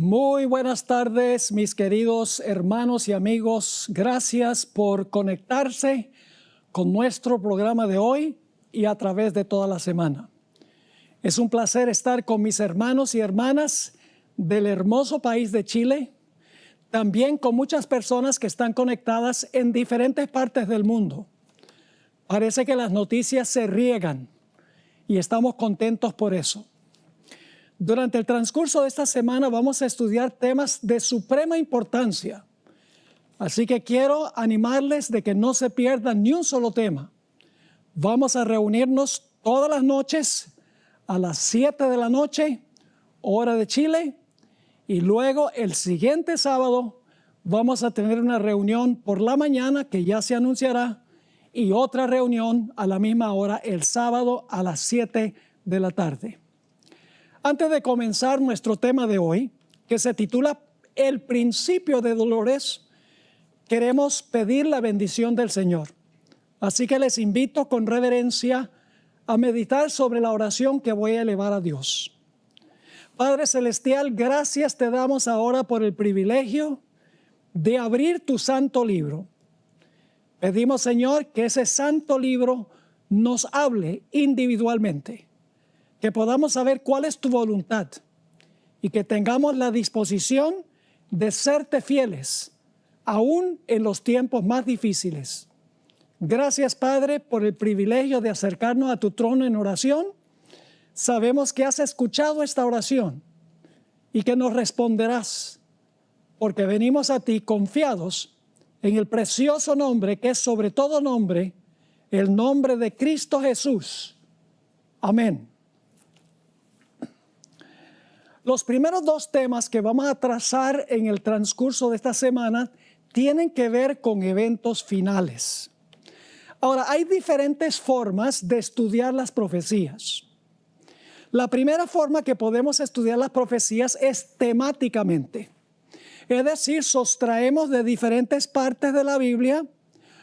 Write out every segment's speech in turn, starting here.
Muy buenas tardes, mis queridos hermanos y amigos. Gracias por conectarse con nuestro programa de hoy y a través de toda la semana. Es un placer estar con mis hermanos y hermanas del hermoso país de Chile, también con muchas personas que están conectadas en diferentes partes del mundo. Parece que las noticias se riegan y estamos contentos por eso. Durante el transcurso de esta semana vamos a estudiar temas de suprema importancia. Así que quiero animarles de que no se pierdan ni un solo tema. Vamos a reunirnos todas las noches a las 7 de la noche, hora de Chile, y luego el siguiente sábado vamos a tener una reunión por la mañana que ya se anunciará y otra reunión a la misma hora el sábado a las 7 de la tarde. Antes de comenzar nuestro tema de hoy, que se titula El principio de dolores, queremos pedir la bendición del Señor. Así que les invito con reverencia a meditar sobre la oración que voy a elevar a Dios. Padre Celestial, gracias te damos ahora por el privilegio de abrir tu santo libro. Pedimos, Señor, que ese santo libro nos hable individualmente, que podamos saber cuál es tu voluntad y que tengamos la disposición de serte fieles, aún en los tiempos más difíciles. Gracias, Padre, por el privilegio de acercarnos a tu trono en oración. Sabemos que has escuchado esta oración y que nos responderás, porque venimos a ti confiados en el precioso nombre que es sobre todo nombre, el nombre de Cristo Jesús. Amén. Los primeros dos temas que vamos a trazar en el transcurso de esta semana tienen que ver con eventos finales. Ahora, hay diferentes formas de estudiar las profecías. La primera forma que podemos estudiar las profecías es temáticamente. Es decir, sustraemos de diferentes partes de la Biblia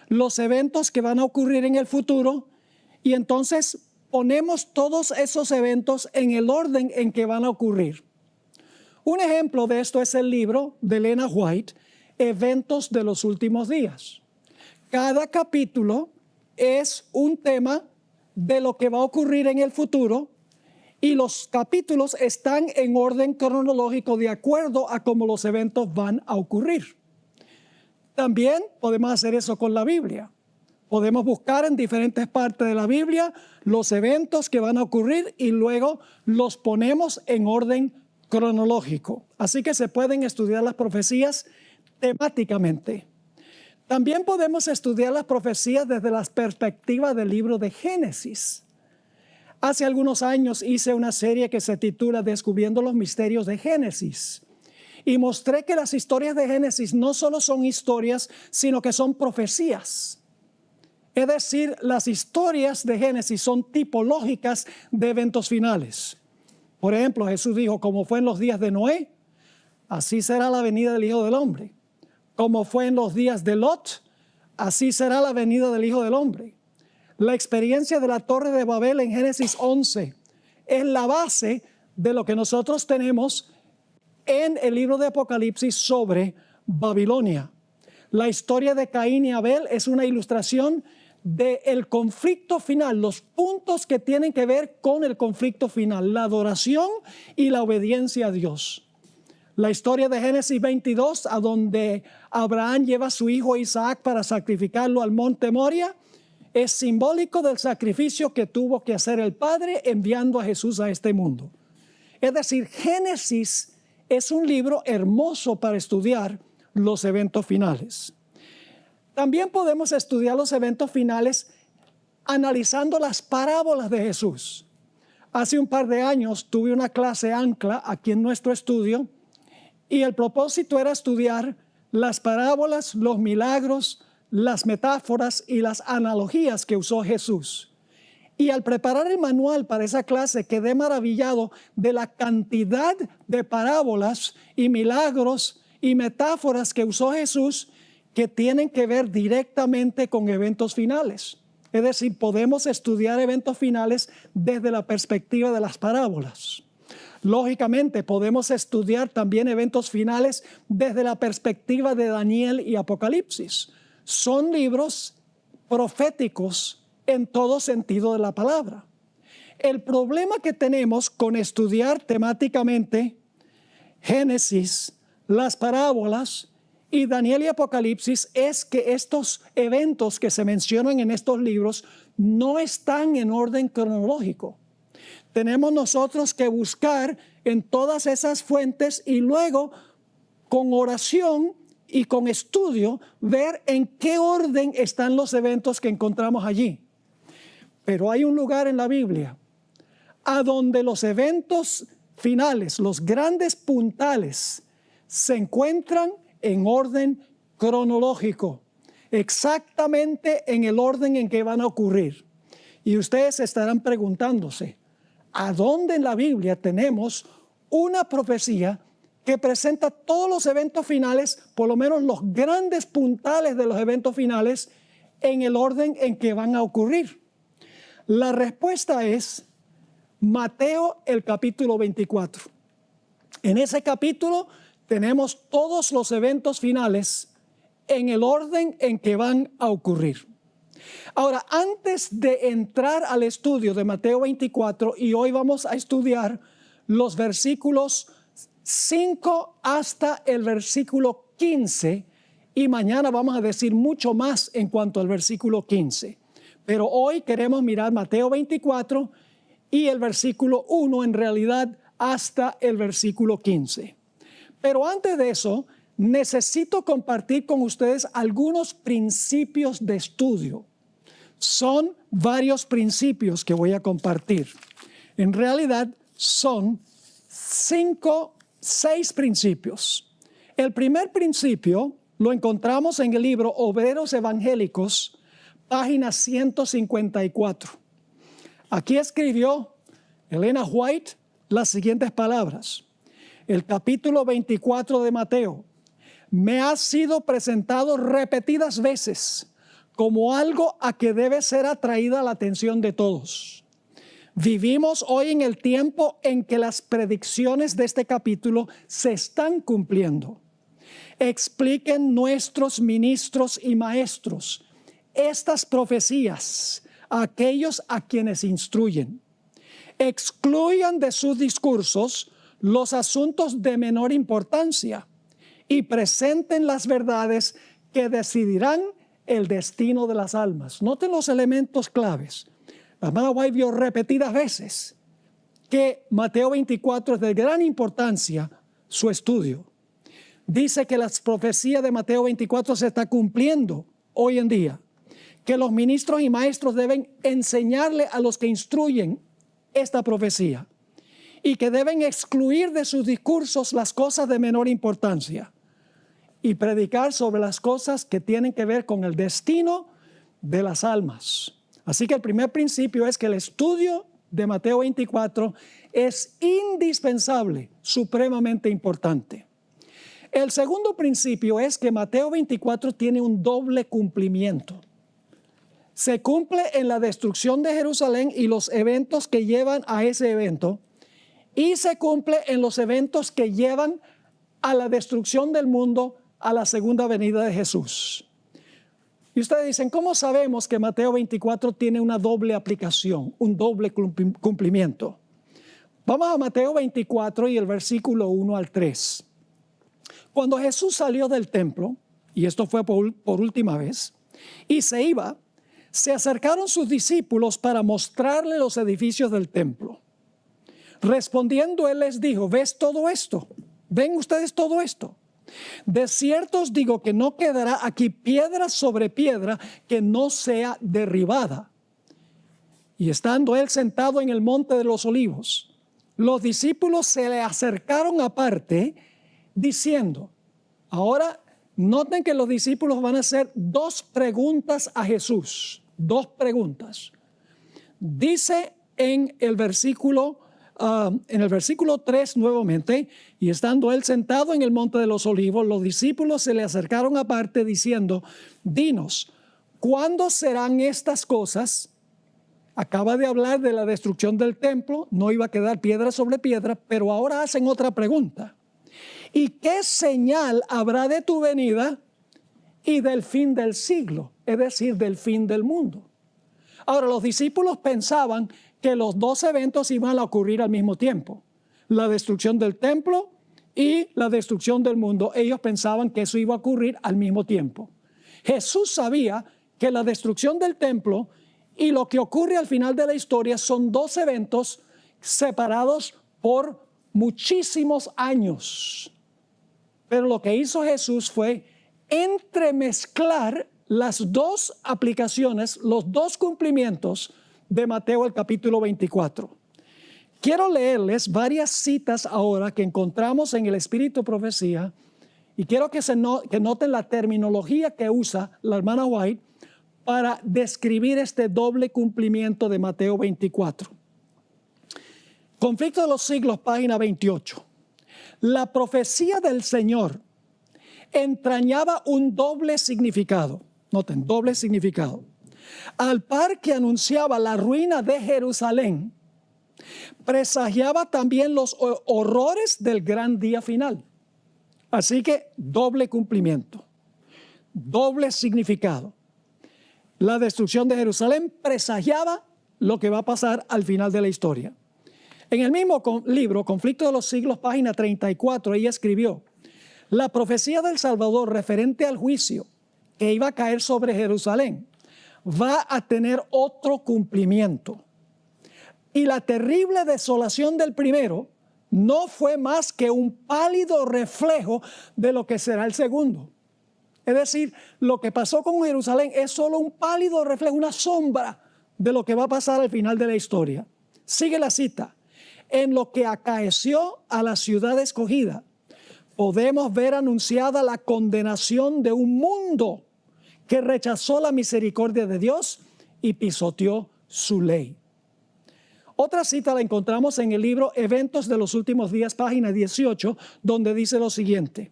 los eventos que van a ocurrir en el futuro y entonces ponemos todos esos eventos en el orden en que van a ocurrir. Un ejemplo de esto es el libro de Elena White, Eventos de los Últimos Días. Cada capítulo es un tema de lo que va a ocurrir en el futuro y los capítulos están en orden cronológico de acuerdo a cómo los eventos van a ocurrir. También podemos hacer eso con la Biblia. Podemos buscar en diferentes partes de la Biblia los eventos que van a ocurrir y luego los ponemos en orden cronológico. Así que se pueden estudiar las profecías temáticamente. También podemos estudiar las profecías desde la perspectiva del libro de Génesis. Hace algunos años hice una serie que se titula Descubriendo los misterios de Génesis. Y mostré que las historias de Génesis no solo son historias, sino que son profecías. Es decir, las historias de Génesis son tipológicas de eventos finales. Por ejemplo, Jesús dijo, como fue en los días de Noé, así será la venida del Hijo del Hombre. Como fue en los días de Lot, así será la venida del Hijo del Hombre. La experiencia de la Torre de Babel en Génesis 11 es la base de lo que nosotros tenemos en el libro de Apocalipsis sobre Babilonia. La historia de Caín y Abel es una ilustración del conflicto final, los puntos que tienen que ver con el conflicto final, la adoración y la obediencia a Dios. La historia de Génesis 22, a donde Abraham lleva a su hijo Isaac para sacrificarlo al monte Moria, es simbólico del sacrificio que tuvo que hacer el Padre enviando a Jesús a este mundo. Es decir, Génesis es un libro hermoso para estudiar los eventos finales. También podemos estudiar los eventos finales analizando las parábolas de Jesús. Hace un par de años tuve una clase ancla aquí en nuestro estudio y el propósito era estudiar las parábolas, los milagros, las metáforas y las analogías que usó Jesús. Y al preparar el manual para esa clase quedé maravillado de la cantidad de parábolas y milagros y metáforas que usó Jesús que tienen que ver directamente con eventos finales. Es decir, podemos estudiar eventos finales desde la perspectiva de las parábolas. Lógicamente, podemos estudiar también eventos finales desde la perspectiva de Daniel y Apocalipsis. Son libros proféticos en todo sentido de la palabra. El problema que tenemos con estudiar temáticamente Génesis, las parábolas y Daniel y Apocalipsis es que estos eventos que se mencionan en estos libros no están en orden cronológico. Tenemos nosotros que buscar en todas esas fuentes y luego con oración y con estudio ver en qué orden están los eventos que encontramos allí. Pero hay un lugar en la Biblia a donde los eventos finales, los grandes puntales, se encuentran en orden cronológico, exactamente en el orden en que van a ocurrir. Y ustedes estarán preguntándose, ¿a dónde en la Biblia tenemos una profecía que presenta todos los eventos finales, por lo menos los grandes puntales de los eventos finales, en el orden en que van a ocurrir? La respuesta es Mateo, el capítulo 24. En ese capítulo tenemos todos los eventos finales en el orden en que van a ocurrir. Ahora, antes de entrar al estudio de Mateo 24, y hoy vamos a estudiar los versículos 5 hasta el versículo 15, y mañana vamos a decir mucho más en cuanto al versículo 15. Pero hoy queremos mirar Mateo 24 y el versículo 1 en realidad hasta el versículo 15. Pero antes de eso, necesito compartir con ustedes algunos principios de estudio. Son varios principios que voy a compartir. En realidad son 6 principios. El primer principio lo encontramos en el libro Obreros Evangélicos, página 154. Aquí escribió Elena White las siguientes palabras. El capítulo 24 de Mateo me ha sido presentado repetidas veces como algo a que debe ser atraída la atención de todos. Vivimos hoy en el tiempo en que las predicciones de este capítulo se están cumpliendo. Expliquen nuestros ministros y maestros estas profecías a aquellos a quienes instruyen. Excluyan de sus discursos los asuntos de menor importancia y presenten las verdades que decidirán el destino de las almas. Noten los elementos claves. La hermana White vio repetidas veces que Mateo 24 es de gran importancia su estudio. Dice que las profecías de Mateo 24 se está cumpliendo hoy en día, que los ministros y maestros deben enseñarle a los que instruyen esta profecía y que deben excluir de sus discursos las cosas de menor importancia y predicar sobre las cosas que tienen que ver con el destino de las almas. Así que el primer principio es que el estudio de Mateo 24 es indispensable, supremamente importante. El segundo principio es que Mateo 24 tiene un doble cumplimiento. Se cumple en la destrucción de Jerusalén y los eventos que llevan a ese evento, y se cumple en los eventos que llevan a la destrucción del mundo, a la segunda venida de Jesús. Y ustedes dicen, ¿cómo sabemos que Mateo 24 tiene una doble aplicación, un doble cumplimiento? Vamos a Mateo 24 y el versículo 1 al 3. Cuando Jesús salió del templo, y esto fue por última vez, y se iba, se acercaron sus discípulos para mostrarle los edificios del templo. Respondiendo, él les dijo, ¿ves todo esto? ¿Ven ustedes todo esto? De cierto os digo que no quedará aquí piedra sobre piedra que no sea derribada. Y estando él sentado en el monte de los olivos, los discípulos se le acercaron aparte diciendo, ahora noten que los discípulos van a hacer 2 preguntas a Jesús, 2 preguntas. Dice en el versículo 3 nuevamente, y estando él sentado en el monte de los olivos, los discípulos se le acercaron aparte diciendo, dinos, ¿cuándo serán estas cosas? Acaba de hablar de la destrucción del templo, no iba a quedar piedra sobre piedra, pero ahora hacen otra pregunta. ¿Y qué señal habrá de tu venida y del fin del siglo? Es decir, del fin del mundo. Ahora, los discípulos pensaban que los dos eventos iban a ocurrir al mismo tiempo. La destrucción del templo y la destrucción del mundo. Ellos pensaban que eso iba a ocurrir al mismo tiempo. Jesús sabía que la destrucción del templo y lo que ocurre al final de la historia son dos eventos separados por muchísimos años. Pero lo que hizo Jesús fue entremezclar las dos aplicaciones, los dos cumplimientos de Mateo el capítulo 24. Quiero leerles varias citas ahora que encontramos en el Espíritu Profecía y quiero que noten la terminología que usa la hermana White para describir este doble cumplimiento de Mateo 24. Conflicto de los siglos, página 28. La profecía del Señor entrañaba un doble significado. Noten, doble significado. Al par que anunciaba la ruina de Jerusalén, presagiaba también los horrores del gran día final. Así que doble cumplimiento, doble significado. La destrucción de Jerusalén presagiaba lo que va a pasar al final de la historia. En el mismo libro, Conflicto de los Siglos, página 34, ella escribió: la profecía del Salvador referente al juicio que iba a caer sobre Jerusalén va a tener otro cumplimiento. Y la terrible desolación del primero no fue más que un pálido reflejo de lo que será el segundo. Es decir, lo que pasó con Jerusalén es solo un pálido reflejo, una sombra de lo que va a pasar al final de la historia. Sigue la cita. En lo que acaeció a la ciudad escogida, podemos ver anunciada la condenación de un mundo que rechazó la misericordia de Dios y pisoteó su ley. Otra cita la encontramos en el libro Eventos de los Últimos Días, página 18, donde dice lo siguiente: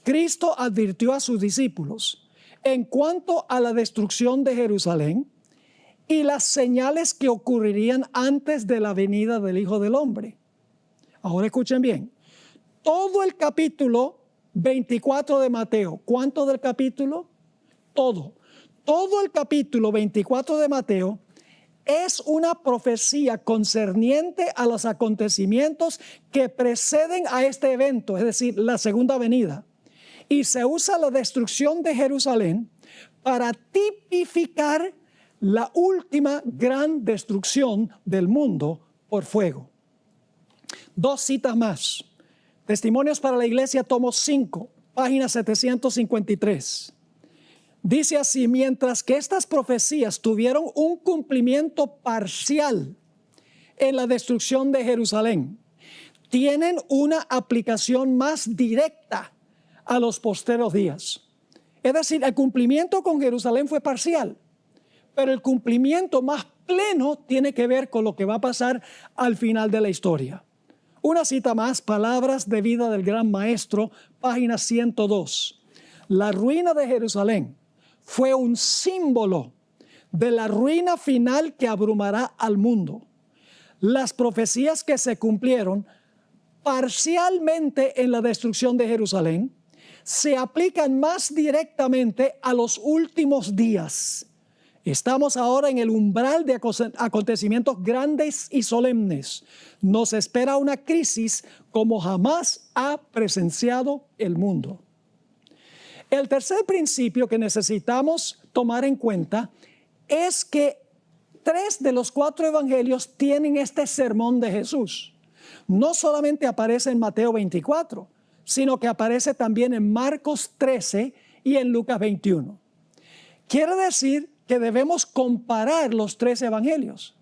Cristo advirtió a sus discípulos en cuanto a la destrucción de Jerusalén y las señales que ocurrirían antes de la venida del Hijo del Hombre. Ahora escuchen bien. Todo el capítulo 24 de Mateo. ¿Cuánto del capítulo? Todo. Todo el capítulo 24 de Mateo es una profecía concerniente a los acontecimientos que preceden a este evento, es decir, la segunda venida. Y se usa la destrucción de Jerusalén para tipificar la última gran destrucción del mundo por fuego. Dos citas más. Testimonios para la Iglesia, tomo 5, página 753. Dice así: mientras que estas profecías tuvieron un cumplimiento parcial en la destrucción de Jerusalén, tienen una aplicación más directa a los posteros días. Es decir, el cumplimiento con Jerusalén fue parcial, pero el cumplimiento más pleno tiene que ver con lo que va a pasar al final de la historia. Una cita más, Palabras de Vida del Gran Maestro, página 102. La ruina de Jerusalén fue un símbolo de la ruina final que abrumará al mundo. Las profecías que se cumplieron parcialmente en la destrucción de Jerusalén se aplican más directamente a los últimos días. Estamos ahora en el umbral de acontecimientos grandes y solemnes. Nos espera una crisis como jamás ha presenciado el mundo. El tercer principio que necesitamos tomar en cuenta es que 3 de los 4 evangelios tienen este sermón de Jesús. No solamente aparece en Mateo 24, sino que aparece también en Marcos 13 y en Lucas 21. Quiere decir que debemos comparar los 3 evangelios,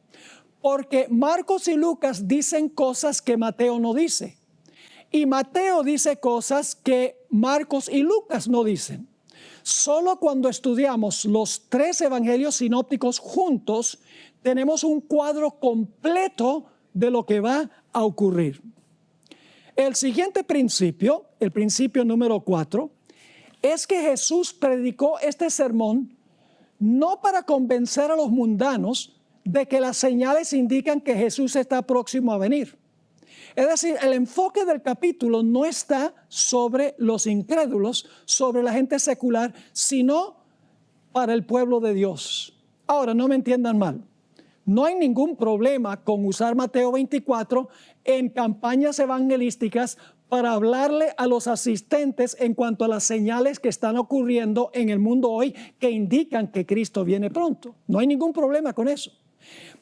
porque Marcos y Lucas dicen cosas que Mateo no dice, y Mateo dice cosas que Marcos y Lucas no dicen. Solo cuando estudiamos los 3 evangelios sinópticos juntos, tenemos un cuadro completo de lo que va a ocurrir. El siguiente principio, el principio número 4, es que Jesús predicó este sermón no para convencer a los mundanos de que las señales indican que Jesús está próximo a venir. Es decir, el enfoque del capítulo no está sobre los incrédulos, sobre la gente secular, sino para el pueblo de Dios. Ahora, no me entiendan mal. No hay ningún problema con usar Mateo 24 en campañas evangelísticas para hablarle a los asistentes en cuanto a las señales que están ocurriendo en el mundo hoy que indican que Cristo viene pronto. No hay ningún problema con eso.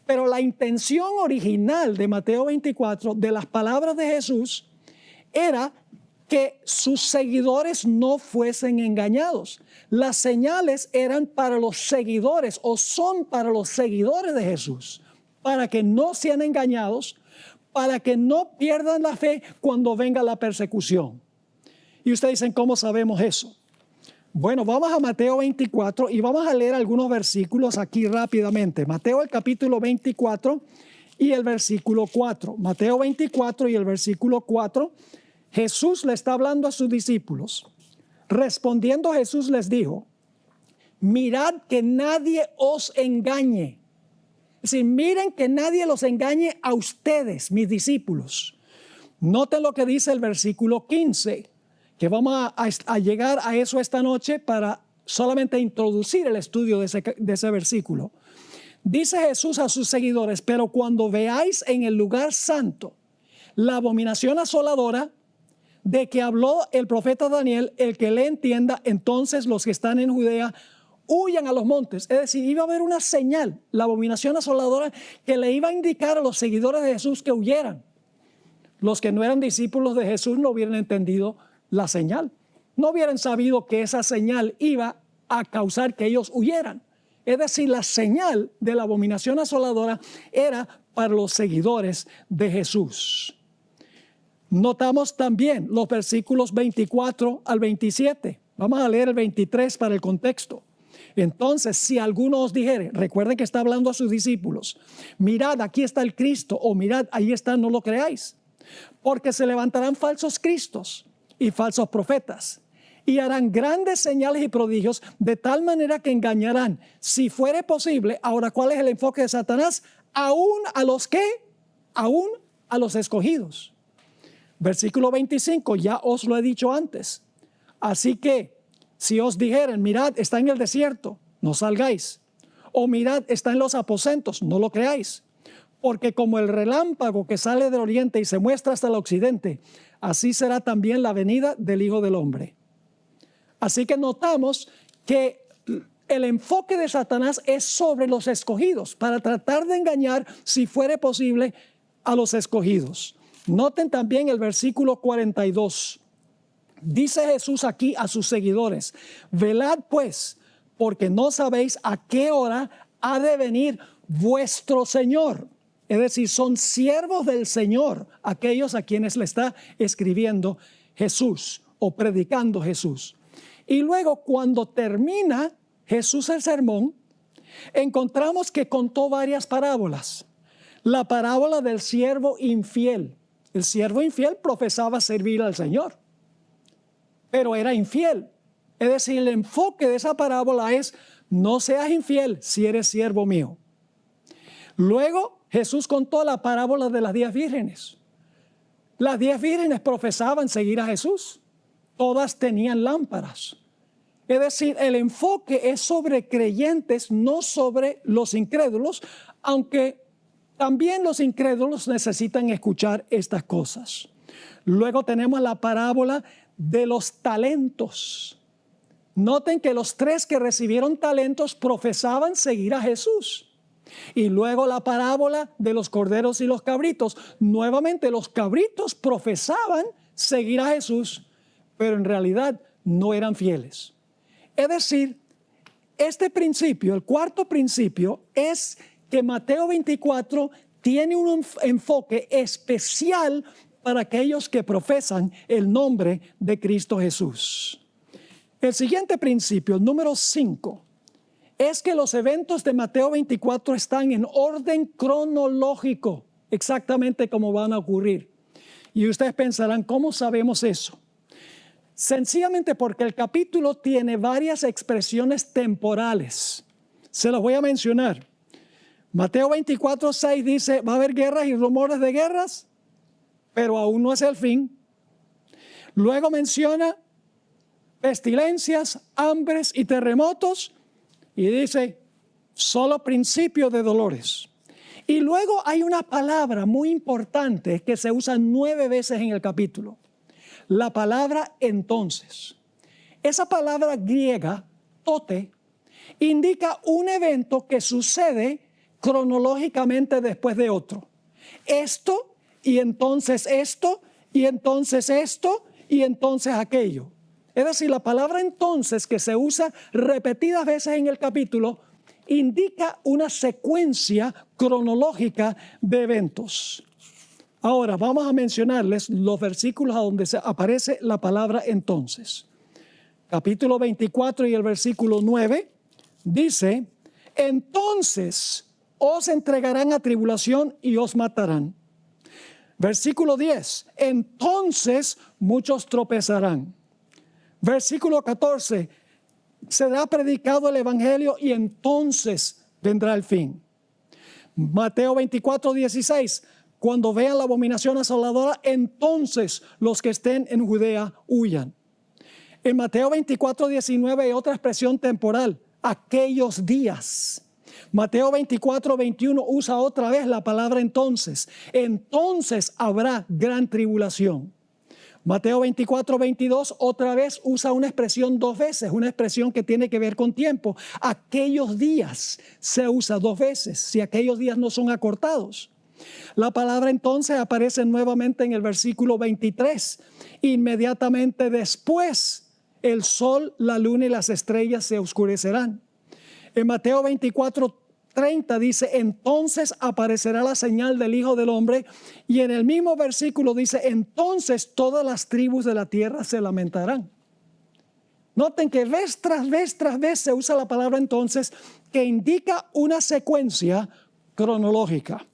Pero la intención original de Mateo 24, de las palabras de Jesús, era que sus seguidores no fuesen engañados. Las señales eran para los seguidores o son para los seguidores de Jesús, para que no sean engañados, para que no pierdan la fe cuando venga la persecución. Y ustedes dicen, ¿cómo sabemos eso? Bueno, vamos a Mateo 24 y vamos a leer algunos versículos aquí rápidamente. Mateo el capítulo 24 y el versículo 4. Mateo 24 y el versículo 4. Jesús le está hablando a sus discípulos. Respondiendo Jesús les dijo, mirad que nadie os engañe. Es decir, miren que nadie los engañe a ustedes, mis discípulos. Noten lo que dice el versículo 15, que vamos a llegar a eso esta noche para solamente introducir el estudio de ese versículo. Dice Jesús a sus seguidores, pero cuando veáis en el lugar santo la abominación asoladora de que habló el profeta Daniel, el que le entienda, entonces los que están en Judea huyan a los montes. Es decir, iba a haber una señal, la abominación asoladora, que le iba a indicar a los seguidores de Jesús que huyeran. Los que no eran discípulos de Jesús no hubieran entendido la señal. No hubieran sabido que esa señal iba a causar que ellos huyeran. Es decir, la señal de la abominación asoladora era para los seguidores de Jesús. Notamos también los versículos 24 al 27. Vamos a leer el 23 para el contexto. Entonces, si alguno os dijere, recuerden que está hablando a sus discípulos, mirad, aquí está el Cristo, o mirad, ahí está, no lo creáis. Porque se levantarán falsos cristos y falsos profetas, y harán grandes señales y prodigios, de tal manera que engañarán, si fuere posible. Ahora, ¿cuál es el enfoque de Satanás? Aún a los que, aún a los escogidos. Versículo 25, ya os lo he dicho antes. Así que, si os dijeren, mirad, está en el desierto, no salgáis. O mirad, está en los aposentos, no lo creáis. Porque como el relámpago que sale del oriente y se muestra hasta el occidente, así será también la venida del Hijo del Hombre. Así que notamos que el enfoque de Satanás es sobre los escogidos, para tratar de engañar, si fuere posible, a los escogidos. Noten también el versículo 42. Dice Jesús aquí a sus seguidores, velad pues, porque no sabéis a qué hora ha de venir vuestro Señor. Es decir, son siervos del Señor aquellos a quienes le está escribiendo Jesús o predicando Jesús. Y luego, cuando termina Jesús el sermón, encontramos que contó varias parábolas. La parábola del siervo infiel. El siervo infiel profesaba servir al Señor, pero era infiel. Es decir, el enfoque de esa parábola es, no seas infiel si eres siervo mío. Luego Jesús contó la parábola de las 10 vírgenes. Las 10 vírgenes profesaban seguir a Jesús. Todas tenían lámparas. Es decir, el enfoque es sobre creyentes, no sobre los incrédulos, aunque también los incrédulos necesitan escuchar estas cosas. Luego tenemos la parábola de los talentos. Noten que los 3 que recibieron talentos profesaban seguir a Jesús. Y luego la parábola de los corderos y los cabritos. Nuevamente los cabritos profesaban seguir a Jesús, pero en realidad no eran fieles. Es decir, este principio, el cuarto principio, es que Mateo 24 tiene un enfoque especial para aquellos que profesan el nombre de Cristo Jesús. El siguiente principio, el número 5, es que los eventos de Mateo 24 están en orden cronológico, exactamente como van a ocurrir. Y ustedes pensarán, ¿cómo sabemos eso? Sencillamente porque el capítulo tiene varias expresiones temporales. Se las voy a mencionar. Mateo 24:6 dice, va a haber guerras y rumores de guerras, pero aún no es el fin. Luego menciona pestilencias, hambres y terremotos, y dice, solo principio de dolores. Y luego hay una palabra muy importante que se usa 9 veces en el capítulo. La palabra entonces. Esa palabra griega, tote, indica un evento que sucede cronológicamente después de otro. Esto, y entonces esto, y entonces esto, y entonces aquello. Es decir, la palabra entonces, que se usa repetidas veces en el capítulo, indica una secuencia cronológica de eventos. Ahora vamos a mencionarles los versículos a donde aparece la palabra entonces. Capítulo 24 y el versículo 9 dice, entonces os entregarán a tribulación y os matarán. Versículo 10, entonces muchos tropezarán. Versículo 14, será predicado el evangelio y entonces vendrá el fin. Mateo 24:16, cuando vean la abominación asoladora, entonces los que estén en Judea huyan. En Mateo 24:19 hay otra expresión temporal, aquellos días. Mateo 24:21 usa otra vez la palabra entonces. Entonces habrá gran tribulación. Mateo 24:22 otra vez usa una expresión 2 veces, una expresión que tiene que ver con tiempo. Aquellos días se usa 2 veces, si aquellos días no son acortados. La palabra entonces aparece nuevamente en el versículo 23. Inmediatamente después, el sol, la luna y las estrellas se oscurecerán. En Mateo 24:30 dice, entonces aparecerá la señal del Hijo del Hombre. Y en el mismo versículo dice, entonces todas las tribus de la tierra se lamentarán. Noten que vez tras vez se usa la palabra entonces, que indica una secuencia cronológica.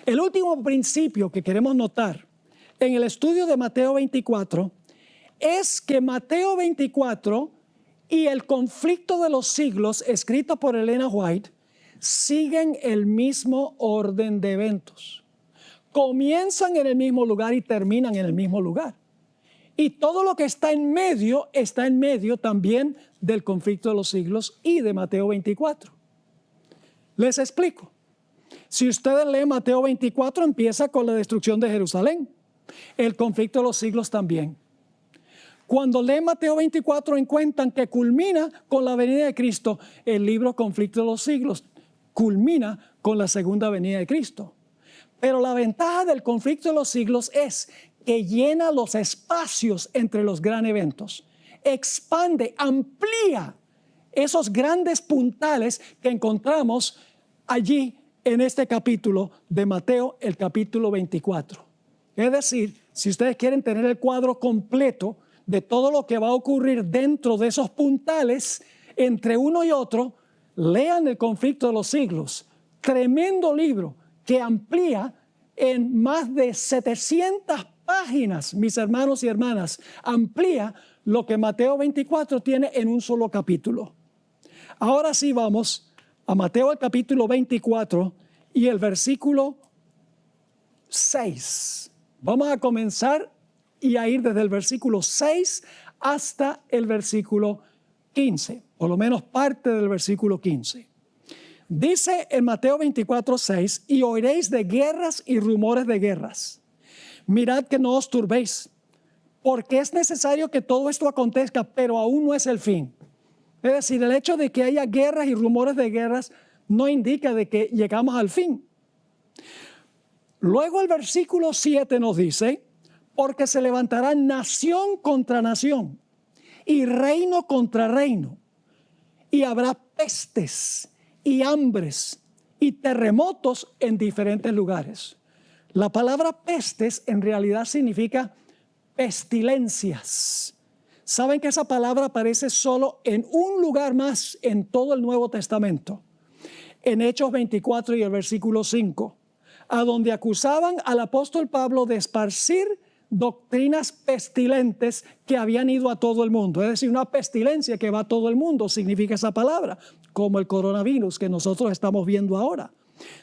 El último principio que queremos notar en el estudio de Mateo 24 es que Mateo 24 y el conflicto de los siglos, escrito por Elena White, siguen el mismo orden de eventos. Comienzan en el mismo lugar y terminan en el mismo lugar. Y todo lo que está en medio también del conflicto de los siglos y de Mateo 24. Les explico. Si ustedes leen Mateo 24, empieza con la destrucción de Jerusalén. El conflicto de los siglos también. Cuando leen Mateo 24 encuentran que culmina con la venida de Cristo. El libro Conflicto de los Siglos culmina con la segunda venida de Cristo. Pero la ventaja del conflicto de los siglos es que llena los espacios entre los grandes eventos. Expande, amplía esos grandes puntales que encontramos allí en este capítulo de Mateo, el capítulo 24. Es decir, si ustedes quieren tener el cuadro completo de todo lo que va a ocurrir dentro de esos puntales, entre uno y otro, lean el conflicto de los siglos. Tremendo libro que amplía en más de 700 páginas, mis hermanos y hermanas, amplía lo que Mateo 24 tiene en un solo capítulo. Ahora sí vamos a Mateo el capítulo 24 y el versículo 6. Vamos a comenzar y a ir desde el versículo 6 hasta el versículo 15, por lo menos parte del versículo 15. Dice en Mateo 24:6, y oiréis de guerras y rumores de guerras. Mirad que no os turbéis, porque es necesario que todo esto acontezca, pero aún no es el fin. Es decir, el hecho de que haya guerras y rumores de guerras no indica de que llegamos al fin. Luego el versículo 7 nos dice, porque se levantará nación contra nación y reino contra reino, y habrá pestes y hambres y terremotos en diferentes lugares. La palabra pestes en realidad significa pestilencias. ¿Saben que esa palabra aparece solo en un lugar más en todo el Nuevo Testamento? En Hechos 24 y el versículo 5, a donde acusaban al apóstol Pablo de esparcir doctrinas pestilentes que habían ido a todo el mundo. Es decir, una pestilencia que va a todo el mundo, significa esa palabra, como el coronavirus que nosotros estamos viendo ahora.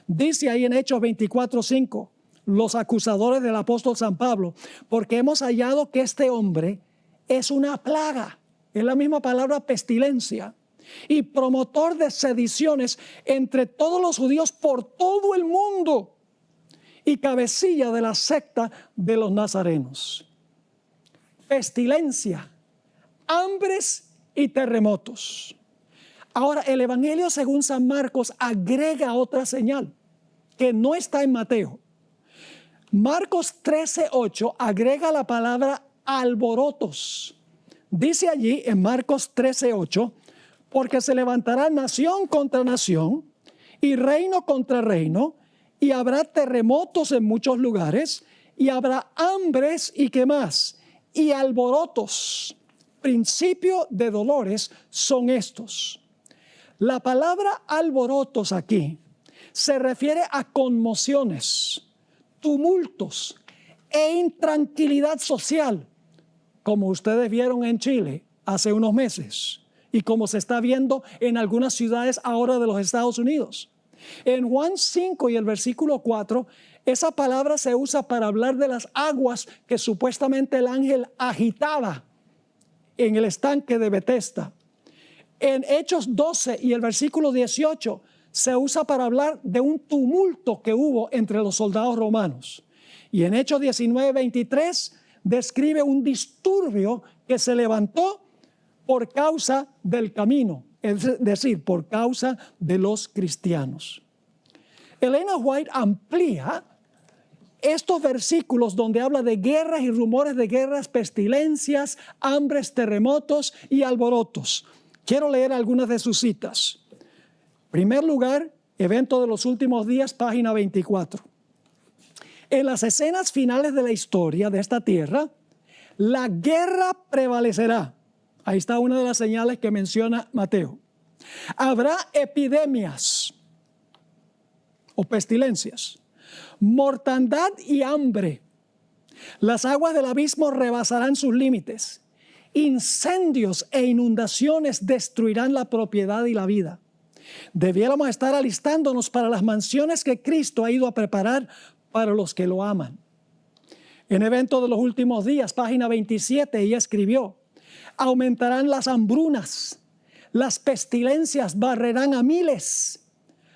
Dice ahí en Hechos 24:5, los acusadores del apóstol San Pablo, porque hemos hallado que este hombre es una plaga, es la misma palabra pestilencia, y promotor de sediciones entre todos los judíos por todo el mundo, y cabecilla de la secta de los nazarenos. Pestilencia, hambres y terremotos. Ahora, el Evangelio según San Marcos agrega otra señal que no está en Mateo. Marcos 13:8 agrega la palabra alborotos. Dice allí en Marcos 13:8, porque se levantará nación contra nación y reino contra reino, y habrá terremotos en muchos lugares, y habrá hambres y ¿qué más? Y alborotos. Principio de dolores son estos. La palabra alborotos aquí se refiere a conmociones, tumultos e intranquilidad social, como ustedes vieron en Chile hace unos meses y como se está viendo en algunas ciudades ahora de los Estados Unidos. En Juan 5 y el versículo 4, esa palabra se usa para hablar de las aguas que supuestamente el ángel agitaba en el estanque de Betesda. En Hechos 12 y el versículo 18 se usa para hablar de un tumulto que hubo entre los soldados romanos. Y en Hechos 19:23 describe un disturbio que se levantó por causa del camino, es decir, por causa de los cristianos. Elena White amplía estos versículos donde habla de guerras y rumores de guerras, pestilencias, hambres, terremotos y alborotos. Quiero leer algunas de sus citas. Primer lugar, evento de los últimos días, página 24. En las escenas finales de la historia de esta tierra, la guerra prevalecerá. Ahí está una de las señales que menciona Mateo. Habrá epidemias o pestilencias, mortandad y hambre. Las aguas del abismo rebasarán sus límites. Incendios e inundaciones destruirán la propiedad y la vida. Debiéramos estar alistándonos para las mansiones que Cristo ha ido a preparar para los que lo aman. En Evento de los Últimos Días, página 27, ella escribió: aumentarán las hambrunas, las pestilencias barrerán a miles.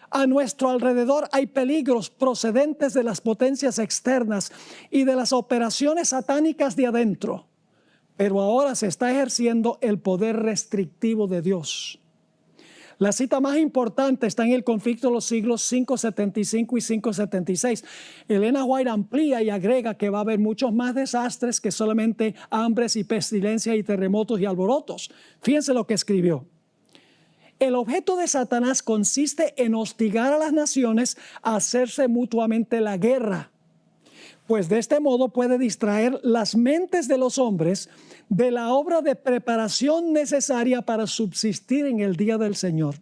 A nuestro alrededor hay peligros procedentes de las potencias externas y de las operaciones satánicas de adentro. Pero ahora se está ejerciendo el poder restrictivo de Dios. La cita más importante está en el conflicto de los siglos 575 y 576. Elena White amplía y agrega que va a haber muchos más desastres que solamente hambres y pestilencias y terremotos y alborotos. Fíjense lo que escribió. El objeto de Satanás consiste en hostigar a las naciones a hacerse mutuamente la guerra, pues de este modo puede distraer las mentes de los hombres de la obra de preparación necesaria para subsistir en el día del Señor.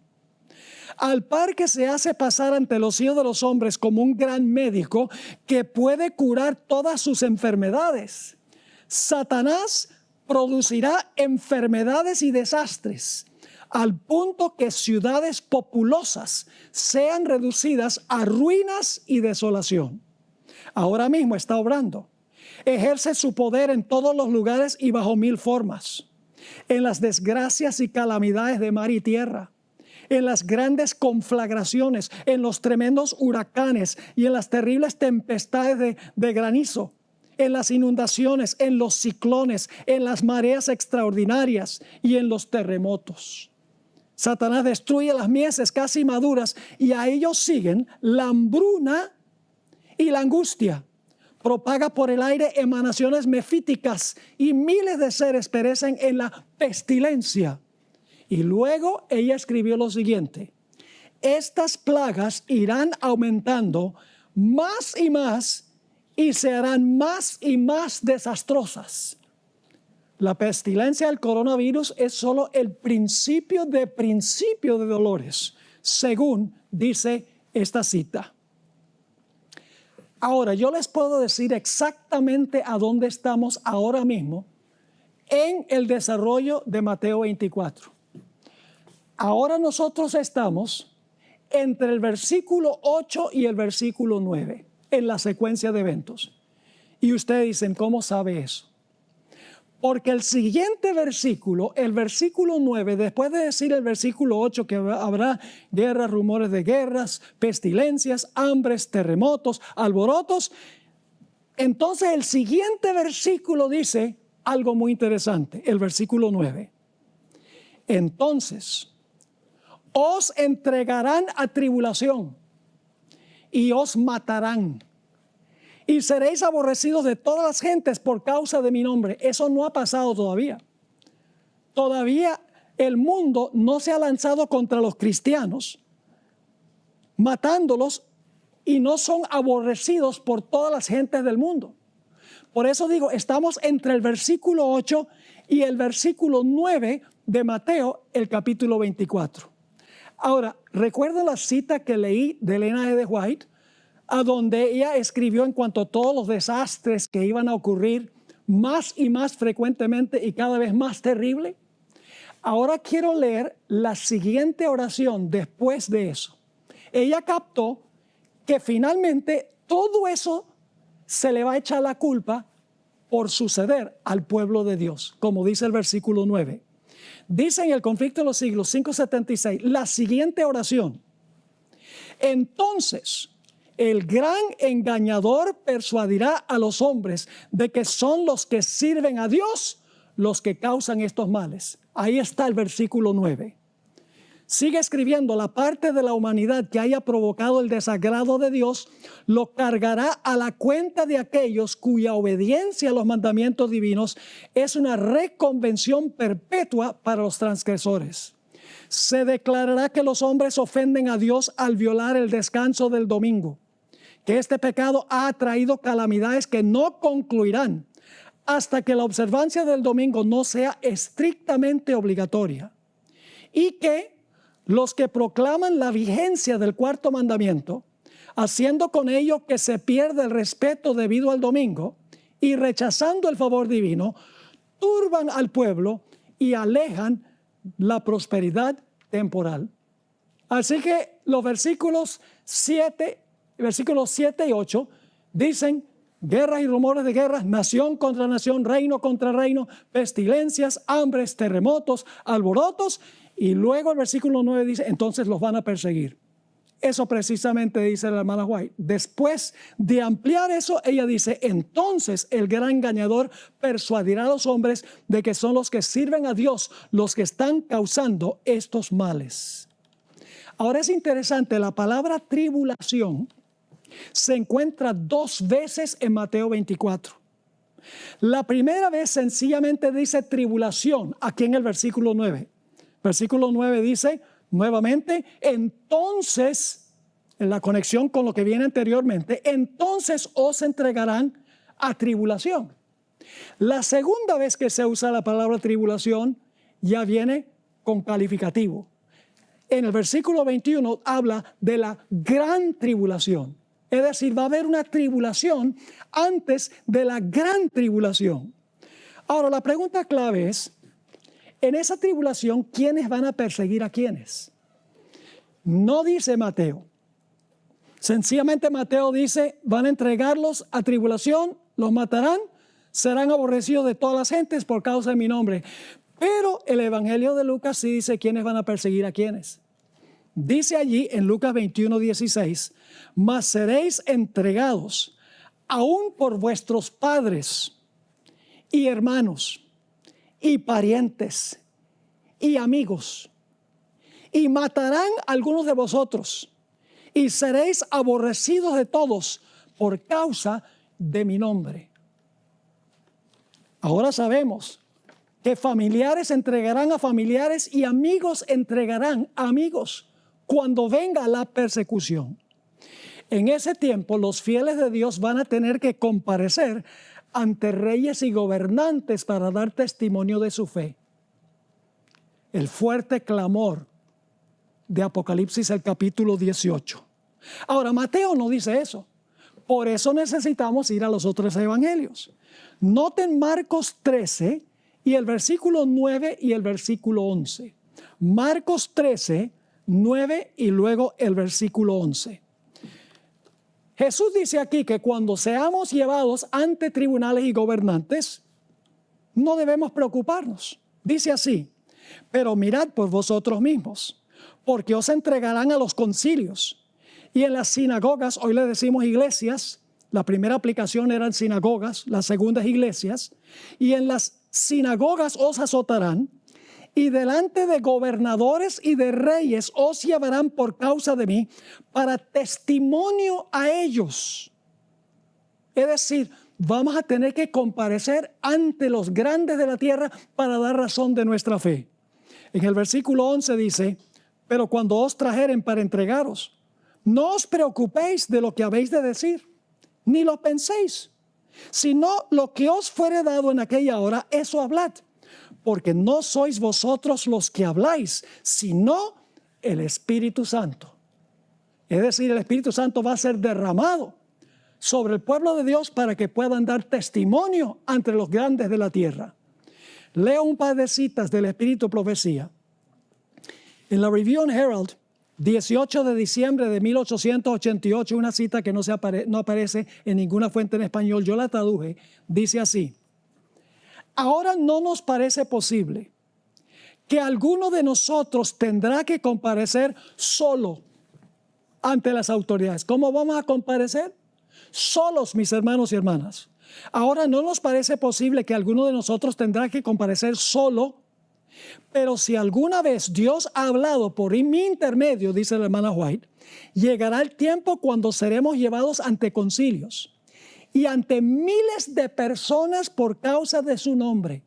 Al par que se hace pasar ante los hijos de los hombres como un gran médico que puede curar todas sus enfermedades, Satanás producirá enfermedades y desastres, al punto que ciudades populosas sean reducidas a ruinas y desolación. Ahora mismo está obrando. Ejerce su poder en todos los lugares y bajo mil formas. En las desgracias y calamidades de mar y tierra, en las grandes conflagraciones, en los tremendos huracanes y en las terribles tempestades de granizo, en las inundaciones, en los ciclones, en las mareas extraordinarias y en los terremotos. Satanás destruye las mieses casi maduras y a ellos siguen la hambruna y la angustia. Propaga por el aire emanaciones mefíticas y miles de seres perecen en la pestilencia. Y luego ella escribió lo siguiente: estas plagas irán aumentando más y se harán más y más desastrosas. La pestilencia del coronavirus es solo el principio de dolores, según dice esta cita. Ahora, yo les puedo decir exactamente a dónde estamos ahora mismo en el desarrollo de Mateo 24. Ahora nosotros estamos entre el versículo 8 y el versículo 9 en la secuencia de eventos. Y ustedes dicen, ¿cómo sabe eso? Porque el siguiente versículo, el versículo 9, después de decir el versículo 8 que habrá guerras, rumores de guerras, pestilencias, hambres, terremotos, alborotos, entonces el siguiente versículo dice algo muy interesante, el versículo 9. Entonces, os entregarán a tribulación y os matarán. Y seréis aborrecidos de todas las gentes por causa de mi nombre. Eso no ha pasado todavía. Todavía el mundo no se ha lanzado contra los cristianos, matándolos, y no son aborrecidos por todas las gentes del mundo. Por eso digo, estamos entre el versículo 8 y el versículo 9 de Mateo, el capítulo 24. Ahora, ¿recuerdan la cita que leí de Elena G. White? A donde ella escribió en cuanto a todos los desastres que iban a ocurrir más y más frecuentemente y cada vez más terrible. Ahora quiero leer la siguiente oración después de eso. Ella captó que finalmente todo eso se le va a echar la culpa por suceder al pueblo de Dios, como dice el versículo 9. Dice en el Conflicto de los Siglos 576 la siguiente oración. Entonces, el gran engañador persuadirá a los hombres de que son los que sirven a Dios los que causan estos males. Ahí está el versículo 9. Sigue escribiendo, la parte de la humanidad que haya provocado el desagrado de Dios lo cargará a la cuenta de aquellos cuya obediencia a los mandamientos divinos es una reconvención perpetua para los transgresores. Se declarará que los hombres ofenden a Dios al violar el descanso del domingo, que este pecado ha traído calamidades que no concluirán hasta que la observancia del domingo no sea estrictamente obligatoria, y que los que proclaman la vigencia del cuarto mandamiento, haciendo con ello que se pierda el respeto debido al domingo y rechazando el favor divino, turban al pueblo y alejan la prosperidad temporal. Así que los versículos 7 y 8 dicen guerras y rumores de guerras, nación contra nación, reino contra reino, pestilencias, hambres, terremotos, alborotos. Y luego el versículo 9 dice, entonces los van a perseguir. Eso precisamente dice la hermana White. Después de ampliar eso, ella dice, entonces el gran engañador persuadirá a los hombres de que son los que sirven a Dios los que están causando estos males. Ahora es interesante, la palabra tribulación se encuentra 2 veces en Mateo 24. La primera vez sencillamente dice tribulación, aquí en el versículo 9. Versículo 9 dice nuevamente, entonces, en la conexión con lo que viene anteriormente, entonces os entregarán a tribulación. La segunda vez que se usa la palabra tribulación ya viene con calificativo. En el versículo 21 habla de la gran tribulación. Es decir, va a haber una tribulación antes de la gran tribulación. Ahora, la pregunta clave es, en esa tribulación, ¿quiénes van a perseguir a quiénes? No dice Mateo. Sencillamente Mateo dice, van a entregarlos a tribulación, los matarán, serán aborrecidos de todas las gentes por causa de mi nombre. Pero el Evangelio de Lucas sí dice quiénes van a perseguir a quiénes. Dice allí en Lucas 21:16, mas seréis entregados aún por vuestros padres y hermanos y parientes y amigos, y matarán a algunos de vosotros, y seréis aborrecidos de todos por causa de mi nombre. Ahora sabemos que familiares entregarán a familiares y amigos entregarán a amigos cuando venga la persecución. En ese tiempo los fieles de Dios van a tener que comparecer ante reyes y gobernantes para dar testimonio de su fe. El fuerte clamor de Apocalipsis, el capítulo 18. Ahora, Mateo no dice eso. Por eso necesitamos ir a los otros evangelios. Noten Marcos 13 y el versículo 9 y el versículo 11. Marcos 13, 9 y luego el versículo 11. Jesús dice aquí que cuando seamos llevados ante tribunales y gobernantes, no debemos preocuparnos. Dice así: pero mirad por vosotros mismos, porque os entregarán a los concilios. Y en las sinagogas, hoy le decimos iglesias, la primera aplicación eran sinagogas, la segunda es iglesias, y en las sinagogas os azotarán, y delante de gobernadores y de reyes os llevarán por causa de mí, para testimonio a ellos. Es decir, vamos a tener que comparecer ante los grandes de la tierra para dar razón de nuestra fe. En el versículo 11 dice: pero cuando os trajeren para entregaros, no os preocupéis de lo que habéis de decir, ni lo penséis, sino lo que os fuere dado en aquella hora, eso hablad, porque no sois vosotros los que habláis, sino el Espíritu Santo. Es decir, el Espíritu Santo va a ser derramado sobre el pueblo de Dios para que puedan dar testimonio ante los grandes de la tierra. Leo un par de citas del Espíritu Profecía. En la Review and Herald, 18 de diciembre de 1888, una cita que no aparece en ninguna fuente en español, yo la traduje, dice así: ahora no nos parece posible que alguno de nosotros tendrá que comparecer solo ante las autoridades. ¿Cómo vamos a comparecer? Solos, mis hermanos y hermanas. Ahora no nos parece posible que alguno de nosotros tendrá que comparecer solo. Pero si alguna vez Dios ha hablado por mi intermedio, dice la hermana White, llegará el tiempo cuando seremos llevados ante concilios y ante miles de personas por causa de su nombre.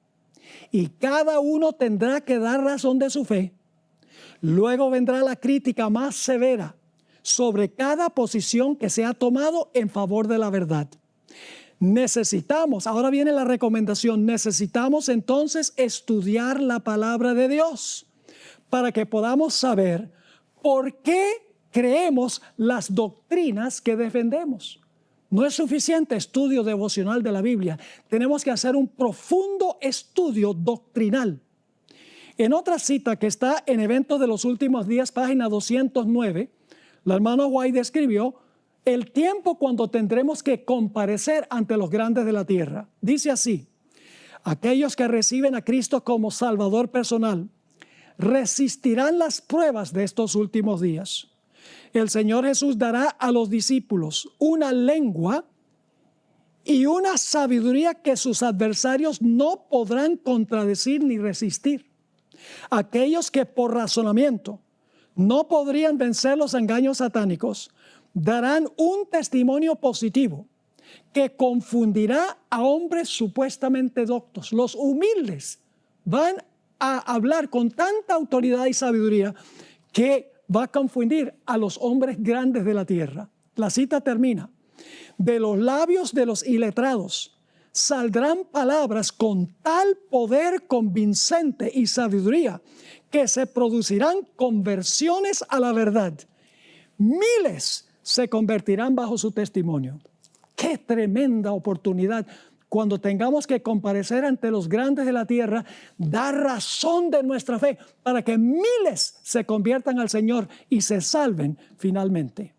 Y cada uno tendrá que dar razón de su fe. Luego vendrá la crítica más severa sobre cada posición que se ha tomado en favor de la verdad. Necesitamos, ahora viene la recomendación, necesitamos entonces estudiar la palabra de Dios para que podamos saber por qué creemos las doctrinas que defendemos. No es suficiente estudio devocional de la Biblia, tenemos que hacer un profundo estudio doctrinal. En otra cita que está en Eventos de los Últimos Días, página 209, la hermana White escribió el tiempo cuando tendremos que comparecer ante los grandes de la tierra. Dice así: aquellos que reciben a Cristo como Salvador personal resistirán las pruebas de estos últimos días. El Señor Jesús dará a los discípulos una lengua y una sabiduría que sus adversarios no podrán contradecir ni resistir. Aquellos que por razonamiento no podrían vencer los engaños satánicos darán un testimonio positivo que confundirá a hombres supuestamente doctos. Los humildes van a hablar con tanta autoridad y sabiduría que va a confundir a los hombres grandes de la tierra. La cita termina: de los labios de los iletrados saldrán palabras con tal poder convincente y sabiduría que se producirán conversiones a la verdad. Miles se convertirán bajo su testimonio. ¡Qué tremenda oportunidad! Cuando tengamos que comparecer ante los grandes de la tierra, dar razón de nuestra fe para que miles se conviertan al Señor y se salven finalmente.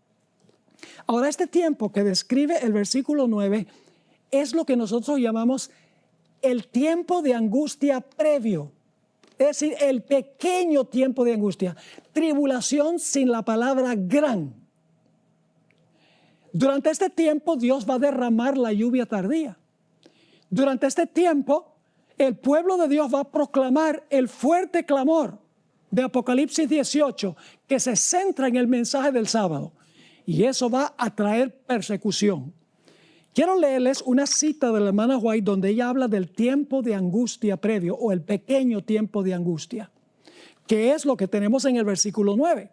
Ahora, este tiempo que describe el versículo 9 es lo que nosotros llamamos el tiempo de angustia previo. Es decir, el pequeño tiempo de angustia. Tribulación sin la palabra gran. Durante este tiempo Dios va a derramar la lluvia tardía. Durante este tiempo el pueblo de Dios va a proclamar el fuerte clamor de Apocalipsis 18 que se centra en el mensaje del sábado. Y eso va a traer persecución. Quiero leerles una cita de la hermana White donde ella habla del tiempo de angustia previo o el pequeño tiempo de angustia, que es lo que tenemos en el versículo 9.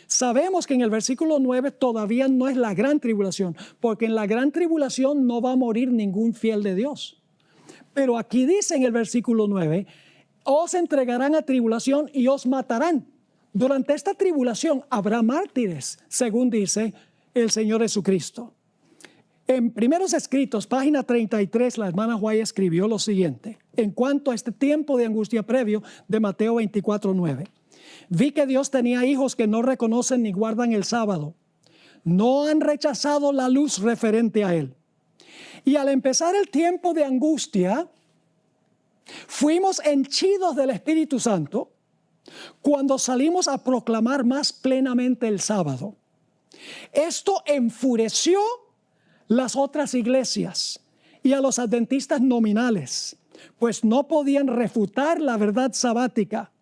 Sabemos que en el versículo 9 todavía no es la gran tribulación, porque en la gran tribulación no va a morir ningún fiel de Dios. Pero aquí dice en el versículo 9, os entregarán a tribulación y os matarán. Durante esta tribulación habrá mártires, según dice el Señor Jesucristo. En Primeros Escritos, página 33, la hermana White escribió lo siguiente, en cuanto a este tiempo de angustia previo de Mateo 24:9. Vi que Dios tenía hijos que no reconocen ni guardan el sábado. No han rechazado la luz referente a él. Y al empezar el tiempo de angustia, fuimos henchidos del Espíritu Santo cuando salimos a proclamar más plenamente el sábado. Esto enfureció las otras iglesias y a los adventistas nominales, pues no podían refutar la verdad sabática.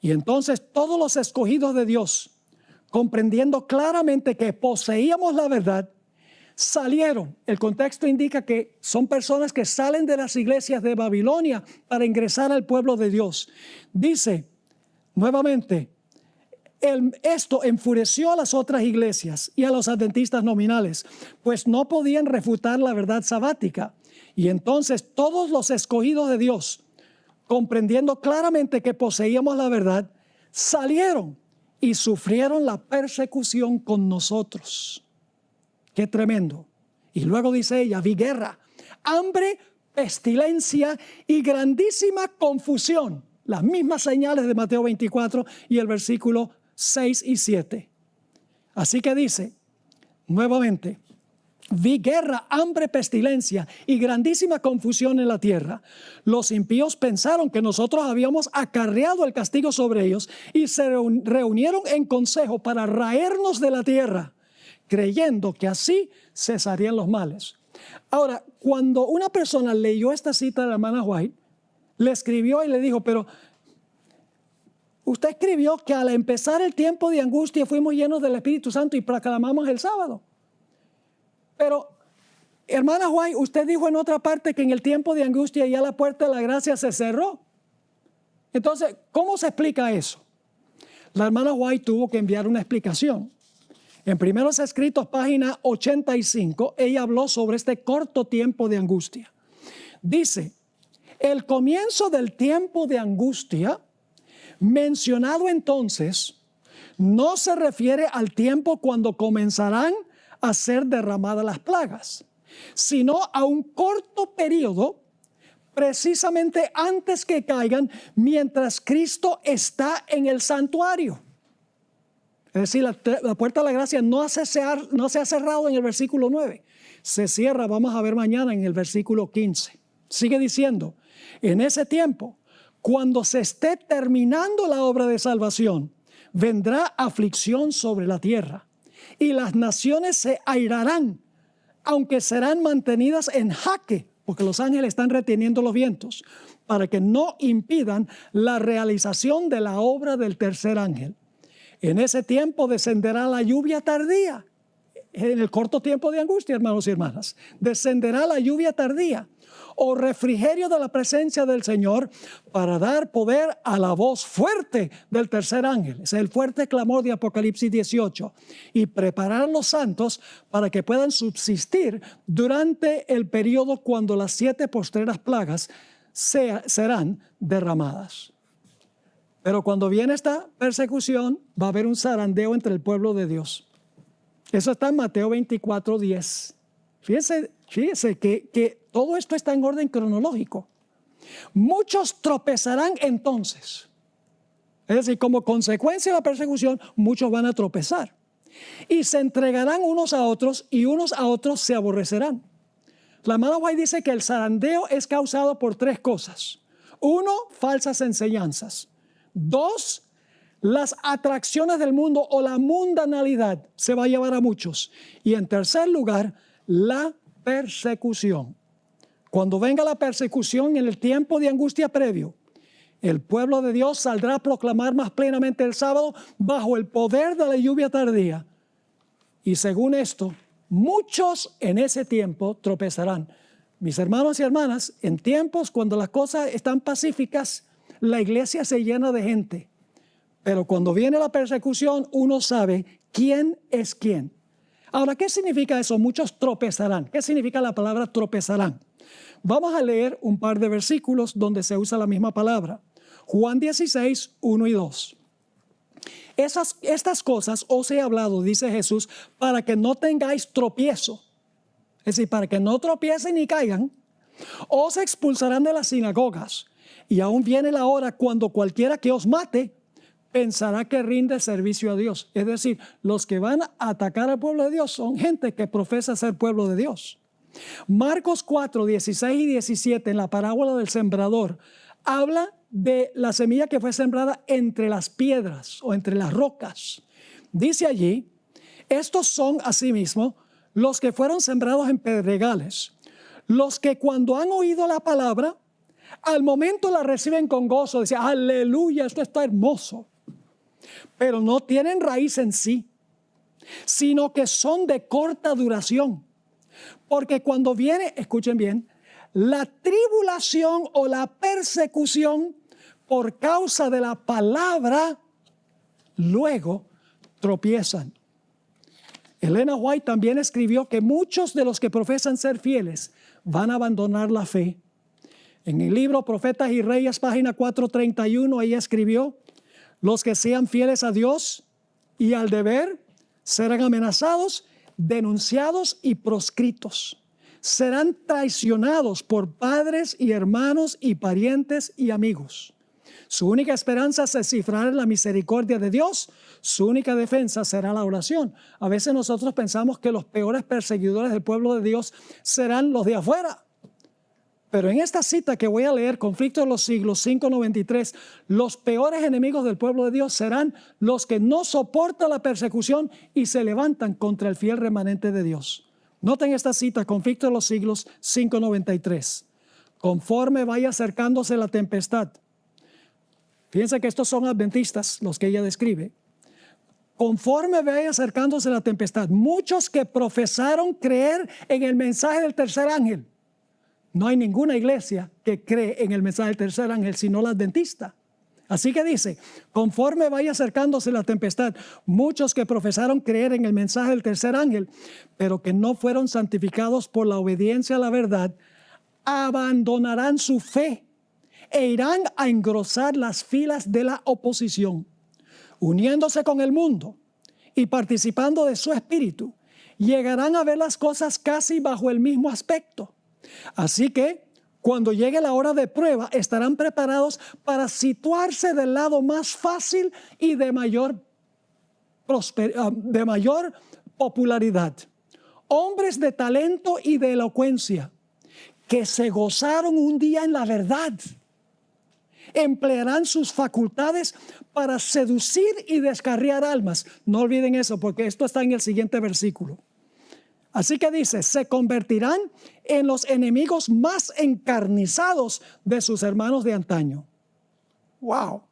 Y entonces todos los escogidos de Dios, comprendiendo claramente que poseíamos la verdad, salieron. El contexto indica que son personas que salen de las iglesias de Babilonia para ingresar al pueblo de Dios. Dice nuevamente, esto enfureció a las otras iglesias y a los adventistas nominales, pues no podían refutar la verdad sabática. Y entonces todos los escogidos de Dios, comprendiendo claramente que poseíamos la verdad, salieron y sufrieron la persecución con nosotros. ¡Qué tremendo! Y luego dice ella, vi guerra, hambre, pestilencia y grandísima confusión. Las mismas señales de Mateo 24 y el versículo 6 y 7. Así que dice, nuevamente, vi guerra, hambre, pestilencia y grandísima confusión en la tierra. Los impíos pensaron que nosotros habíamos acarreado el castigo sobre ellos y se reunieron en consejo para raernos de la tierra, creyendo que así cesarían los males. Ahora, cuando una persona leyó esta cita de la hermana White, le escribió y le dijo, pero usted escribió que al empezar el tiempo de angustia fuimos llenos del Espíritu Santo y proclamamos el sábado. Pero, hermana White, usted dijo en otra parte que en el tiempo de angustia ya la puerta de la gracia se cerró. Entonces, ¿cómo se explica eso? La hermana White tuvo que enviar una explicación. En Primeros Escritos, página 85, ella habló sobre este corto tiempo de angustia. Dice, el comienzo del tiempo de angustia mencionado entonces no se refiere al tiempo cuando comenzarán a ser derramadas las plagas, sino a un corto periodo precisamente antes que caigan mientras Cristo está en el santuario. Es decir, la puerta de la gracia no se ha cerrado en el versículo 9. Se cierra, vamos a ver mañana en el versículo 15. Sigue diciendo, en ese tiempo, cuando se esté terminando la obra de salvación, vendrá aflicción sobre la tierra y las naciones se airarán, aunque serán mantenidas en jaque, porque los ángeles están reteniendo los vientos, para que no impidan la realización de la obra del tercer ángel. En ese tiempo descenderá la lluvia tardía. En el corto tiempo de angustia, hermanos y hermanas, descenderá la lluvia tardía o refrigerio de la presencia del Señor para dar poder a la voz fuerte del tercer ángel. Es el fuerte clamor de Apocalipsis 18. Y preparar a los santos para que puedan subsistir durante el periodo cuando las 7 postreras plagas serán derramadas. Pero cuando viene esta persecución, va a haber un zarandeo entre el pueblo de Dios. Eso está en Mateo 24:10. Fíjense que todo esto está en orden cronológico. Muchos tropezarán entonces. Es decir, como consecuencia de la persecución, muchos van a tropezar. Y se entregarán unos a otros y unos a otros se aborrecerán. La hermana White dice que el zarandeo es causado por 3 cosas. 1, falsas enseñanzas. 2, las atracciones del mundo o la mundanalidad se va a llevar a muchos. Y en tercer lugar, la persecución. Cuando venga la persecución en el tiempo de angustia previo, el pueblo de Dios saldrá a proclamar más plenamente el sábado bajo el poder de la lluvia tardía. Y según esto, muchos en ese tiempo tropezarán. Mis hermanos y hermanas, en tiempos cuando las cosas están pacíficas, la iglesia se llena de gente. Pero cuando viene la persecución, uno sabe quién es quién. Ahora, ¿qué significa eso? Muchos tropezarán. ¿Qué significa la palabra tropezarán? Vamos a leer un par de versículos donde se usa la misma palabra. Juan 16, 1 y 2. Estas cosas os he hablado, dice Jesús, para que no tengáis tropiezo. Es decir, para que no tropiecen ni caigan, os expulsarán de las sinagogas. Y aún viene la hora cuando cualquiera que os mate pensará que rinde servicio a Dios. Es decir, los que van a atacar al pueblo de Dios son gente que profesa ser pueblo de Dios. Marcos 4, 16 y 17, en la parábola del sembrador, habla de la semilla que fue sembrada entre las piedras o entre las rocas. Dice allí, estos son asimismo los que fueron sembrados en pedregales, los que cuando han oído la palabra, al momento la reciben con gozo, dicen, aleluya, esto está hermoso. Pero no tienen raíz en sí, sino que son de corta duración. Porque cuando viene, escuchen bien, la tribulación o la persecución por causa de la palabra, luego tropiezan. Elena White también escribió que muchos de los que profesan ser fieles van a abandonar la fe. En el libro Profetas y Reyes, página 431, ella escribió, los que sean fieles a Dios y al deber serán amenazados, denunciados y proscritos. Serán traicionados por padres y hermanos y parientes y amigos. Su única esperanza se cifrará en la misericordia de Dios. Su única defensa será la oración. A veces nosotros pensamos que los peores perseguidores del pueblo de Dios serán los de afuera. Pero en esta cita que voy a leer, Conflicto de los Siglos 5:93, los peores enemigos del pueblo de Dios serán los que no soportan la persecución y se levantan contra el fiel remanente de Dios. Noten esta cita, Conflicto de los Siglos 5:93. Conforme vaya acercándose la tempestad. Fíjense que estos son adventistas, los que ella describe. Conforme vaya acercándose la tempestad, muchos que profesaron creer en el mensaje del tercer ángel. No hay ninguna iglesia que cree en el mensaje del tercer ángel, sino la adventista. Así que dice, conforme vaya acercándose la tempestad, muchos que profesaron creer en el mensaje del tercer ángel, pero que no fueron santificados por la obediencia a la verdad, abandonarán su fe e irán a engrosar las filas de la oposición, uniéndose con el mundo y participando de su espíritu, llegarán a ver las cosas casi bajo el mismo aspecto. Así que cuando llegue la hora de prueba, estarán preparados para situarse del lado más fácil y de mayor popularidad. Hombres de talento y de elocuencia que se gozaron un día en la verdad. Emplearán sus facultades para seducir y descarriar almas. No olviden eso, porque esto está en el siguiente versículo. Así que dice, se convertirán en los enemigos más encarnizados de sus hermanos de antaño. ¡Wow!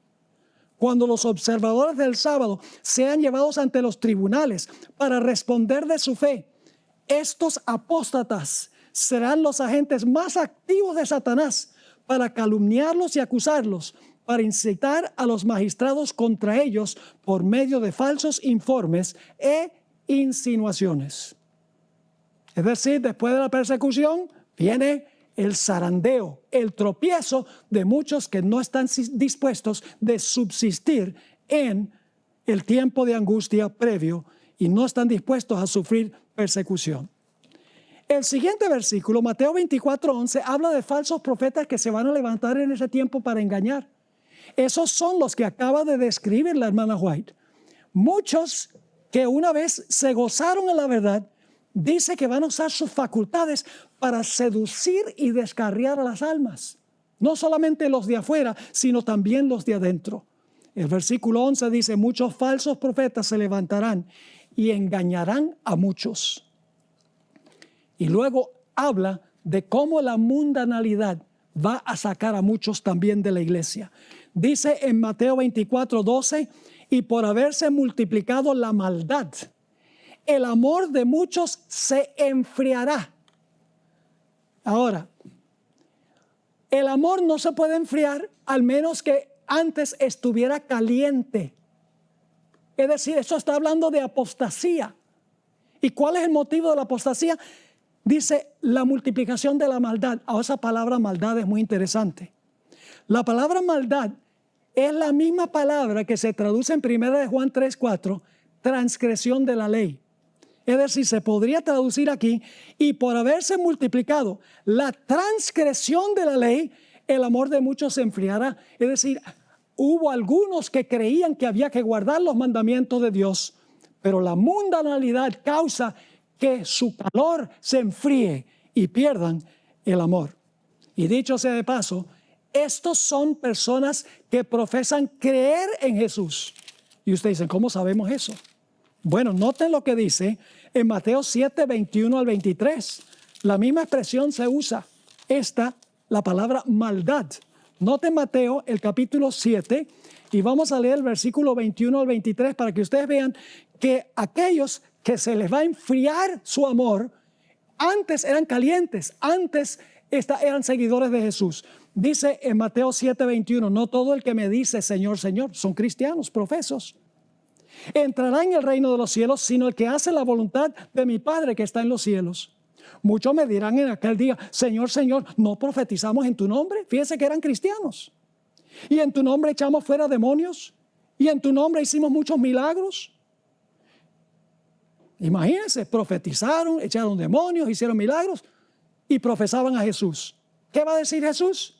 Cuando los observadores del sábado sean llevados ante los tribunales para responder de su fe, estos apóstatas serán los agentes más activos de Satanás para calumniarlos y acusarlos, para incitar a los magistrados contra ellos por medio de falsos informes e insinuaciones. Es decir, después de la persecución viene el zarandeo, el tropiezo de muchos que no están dispuestos de subsistir en el tiempo de angustia previo y no están dispuestos a sufrir persecución. El siguiente versículo, Mateo 24:11, habla de falsos profetas que se van a levantar en ese tiempo para engañar. Esos son los que acaba de describir la hermana White. Muchos que una vez se gozaron en la verdad, dice que van a usar sus facultades para seducir y descarriar a las almas. No solamente los de afuera, sino también los de adentro. El versículo 11 dice, muchos falsos profetas se levantarán y engañarán a muchos. Y luego habla de cómo la mundanalidad va a sacar a muchos también de la iglesia. Dice en Mateo 24:12, y por haberse multiplicado la maldad, el amor de muchos se enfriará. Ahora, el amor no se puede enfriar al menos que antes estuviera caliente. Es decir, eso está hablando de apostasía. ¿Y cuál es el motivo de la apostasía? Dice la multiplicación de la maldad. Ahora esa palabra maldad es muy interesante. La palabra maldad es la misma palabra que se traduce en 1 Juan 3:4, transgresión de la ley. Es decir, se podría traducir aquí, y por haberse multiplicado la transgresión de la ley, el amor de muchos se enfriará. Es decir, hubo algunos que creían que había que guardar los mandamientos de Dios, pero la mundanalidad causa que su calor se enfríe y pierdan el amor. Y dicho sea de paso, estos son personas que profesan creer en Jesús. Y ustedes dicen, ¿cómo sabemos eso? Bueno, noten lo que dice en Mateo 7, 21 al 23. La misma expresión se usa, la palabra maldad. Noten Mateo, el capítulo 7, y vamos a leer el versículo 21 al 23 para que ustedes vean que aquellos que se les va a enfriar su amor, antes eran calientes, antes eran seguidores de Jesús. Dice en Mateo 7, 21, no todo el que me dice Señor, Señor, son cristianos, profesos, entrará en el reino de los cielos, sino el que hace la voluntad de mi Padre que está en los cielos. Muchos me dirán en aquel día, Señor, Señor, ¿no profetizamos en tu nombre? Fíjense que eran cristianos. Y en tu nombre echamos fuera demonios. Y en tu nombre hicimos muchos milagros. Imagínense, profetizaron, echaron demonios, hicieron milagros y profesaban a Jesús. ¿Qué va a decir Jesús?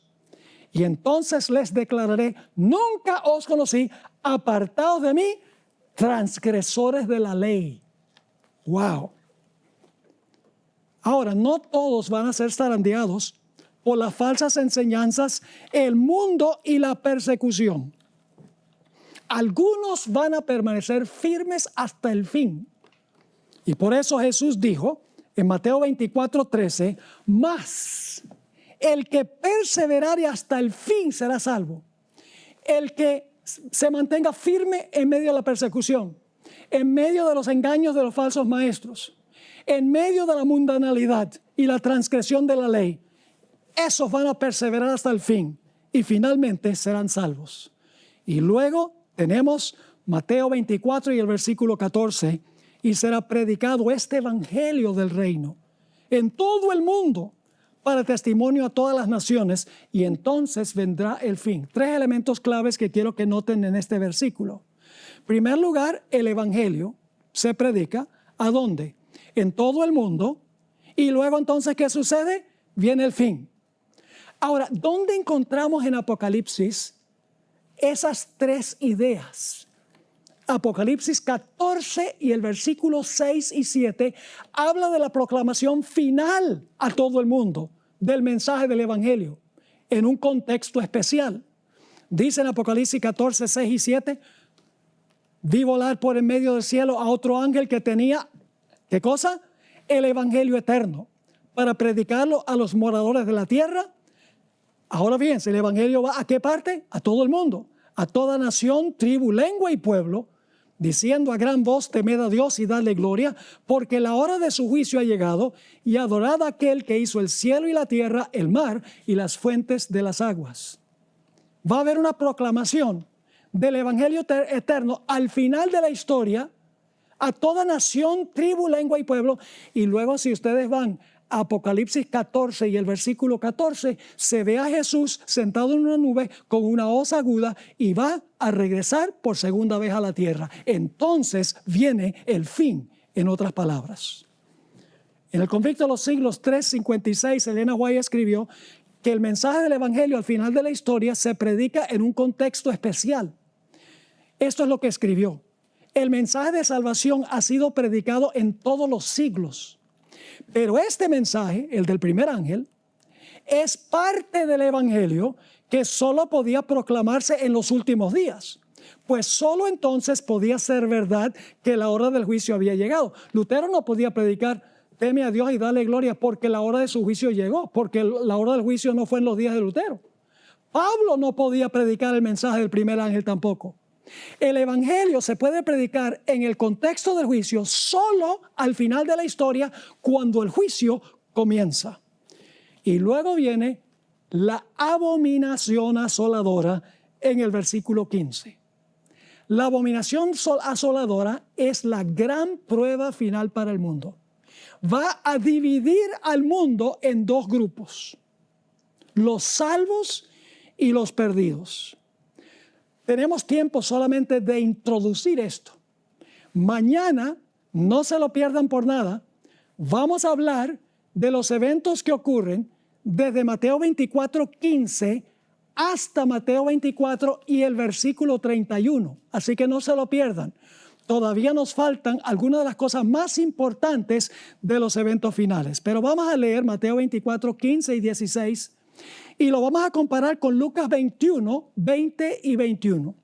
Y entonces les declararé, nunca os conocí, apartados de mí, transgresores de la ley. Wow. Ahora, no todos van a ser zarandeados por las falsas enseñanzas, el mundo y la persecución. Algunos van a permanecer firmes hasta el fin. Y por eso Jesús dijo en Mateo 24, 13, mas el que perseverare hasta el fin será salvo. El que se mantenga firme en medio de la persecución, en medio de los engaños de los falsos maestros, en medio de la mundanalidad y la transgresión de la ley, esos van a perseverar hasta el fin y finalmente serán salvos. Y luego tenemos Mateo 24 y el versículo 14, y será predicado este evangelio del reino en todo el mundo para testimonio a todas las naciones, y entonces vendrá el fin. 3 elementos claves que quiero que noten en este versículo. En primer lugar, el evangelio se predica ¿a dónde? En todo el mundo. Y luego entonces, ¿qué sucede? Viene el fin. Ahora, ¿dónde encontramos en Apocalipsis esas 3 ideas? Apocalipsis 14 y el versículo 6 y 7 habla de la proclamación final a todo el mundo del mensaje del evangelio en un contexto especial. Dice en Apocalipsis 14, 6 y 7, vi volar por en medio del cielo a otro ángel que tenía, ¿qué cosa? El evangelio eterno, para predicarlo a los moradores de la tierra. Ahora bien, el evangelio va ¿a qué parte? A todo el mundo, a toda nación, tribu, lengua y pueblo, diciendo a gran voz, temed a Dios y dadle gloria, porque la hora de su juicio ha llegado, y adorad a aquel que hizo el cielo y la tierra, el mar y las fuentes de las aguas. Va a haber una proclamación del evangelio eterno al final de la historia, a toda nación, tribu, lengua y pueblo. Y luego, si ustedes van a Apocalipsis 14 y el versículo 14, se ve a Jesús sentado en una nube con una hoz aguda y va a regresar por segunda vez a la tierra. Entonces viene el fin, en otras palabras. En el conflicto de los siglos 3:56, Elena White escribió que el mensaje del evangelio al final de la historia se predica en un contexto especial. Esto es lo que escribió. El mensaje de salvación ha sido predicado en todos los siglos. Pero este mensaje, el del primer ángel, es parte del evangelio que solo podía proclamarse en los últimos días. Pues solo entonces podía ser verdad que la hora del juicio había llegado. Lutero no podía predicar, teme a Dios y dale gloria, porque la hora de su juicio llegó, porque la hora del juicio no fue en los días de Lutero. Pablo no podía predicar el mensaje del primer ángel tampoco. El evangelio se puede predicar en el contexto del juicio solo al final de la historia, cuando el juicio comienza. Y luego viene la abominación asoladora en el versículo 15. La abominación asoladora es la gran prueba final para el mundo. Va a dividir al mundo en 2 grupos: los salvos y los perdidos. Tenemos tiempo solamente de introducir esto. Mañana No se lo pierdan por nada. Vamos a hablar de los eventos que ocurren desde Mateo 24:15 hasta Mateo 24 y el versículo 31. Así que no se lo pierdan. Todavía nos faltan algunas de las cosas más importantes de los eventos finales. Pero vamos a leer Mateo 24, 15 y 16 y lo vamos a comparar con Lucas 21, 20 y 21.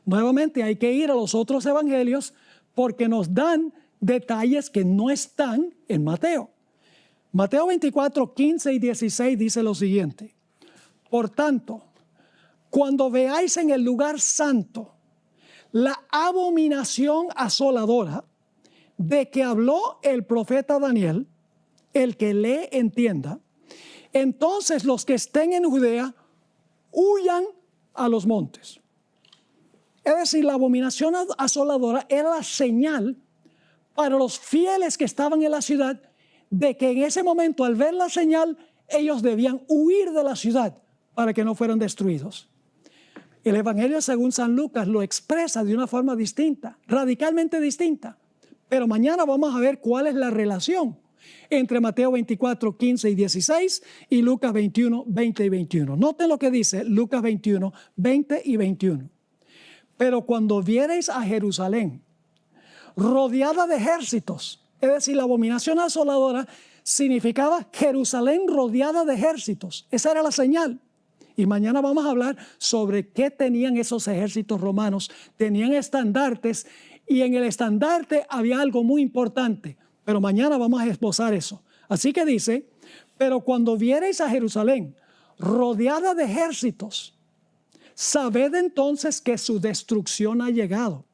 Nuevamente hay que ir a los otros evangelios porque nos dan detalles que no están en Mateo. Mateo 24, 15 y 16 dice lo siguiente. Por tanto, cuando veáis en el lugar santo la abominación asoladora de que habló el profeta Daniel, el que lee entienda, entonces los que estén en Judea huyan a los montes. Es decir, la abominación asoladora era la señal para los fieles que estaban en la ciudad de que en ese momento, al ver la señal, ellos debían huir de la ciudad para que no fueran destruidos. El Evangelio según San Lucas lo expresa de una forma distinta, radicalmente distinta. Pero mañana vamos a ver cuál es la relación entre Mateo 24, 15 y 16 y Lucas 21, 20 y 21. Noten lo que dice Lucas 21, 20 y 21. Pero cuando viereis a Jerusalén rodeada de ejércitos, es decir, la abominación asoladora significaba Jerusalén rodeada de ejércitos. Esa era la señal. Y mañana vamos a hablar sobre qué tenían esos ejércitos romanos. Tenían estandartes y en el estandarte había algo muy importante. Pero mañana vamos a esbozar eso. Así que dice, pero cuando viereis a Jerusalén rodeada de ejércitos, sabed entonces que su destrucción ha llegado.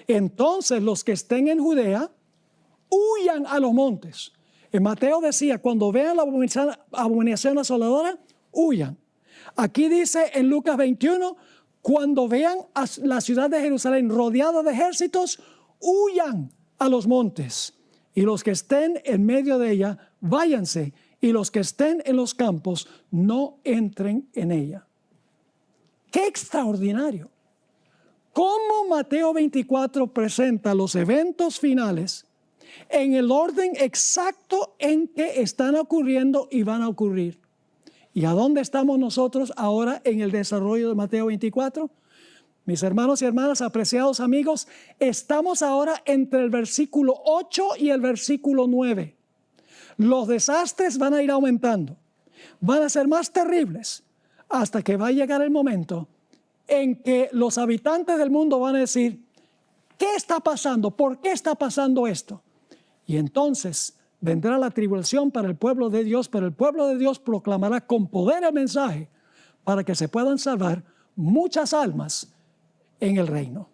Entonces los que estén en Judea huyan a los montes. En Mateo decía, cuando vean la abominación asoladora, huyan. Aquí dice en Lucas 21, cuando vean a la ciudad de Jerusalén rodeada de ejércitos, huyan a los montes. Y los que estén en medio de ella, váyanse. Y los que estén en los campos, no entren en ella. ¡Qué extraordinario! ¿Cómo Mateo 24 presenta los eventos finales en el orden exacto en que están ocurriendo y van a ocurrir? ¿Y a dónde estamos nosotros ahora en el desarrollo de Mateo 24? Mis hermanos y hermanas, apreciados amigos, estamos ahora entre el versículo 8 y el versículo 9. Los desastres van a ir aumentando, van a ser más terribles, hasta que va a llegar el momento en que los habitantes del mundo van a decir, ¿qué está pasando? ¿Por qué está pasando esto? Y entonces vendrá la tribulación para el pueblo de Dios, pero el pueblo de Dios proclamará con poder el mensaje para que se puedan salvar muchas almas en el reino.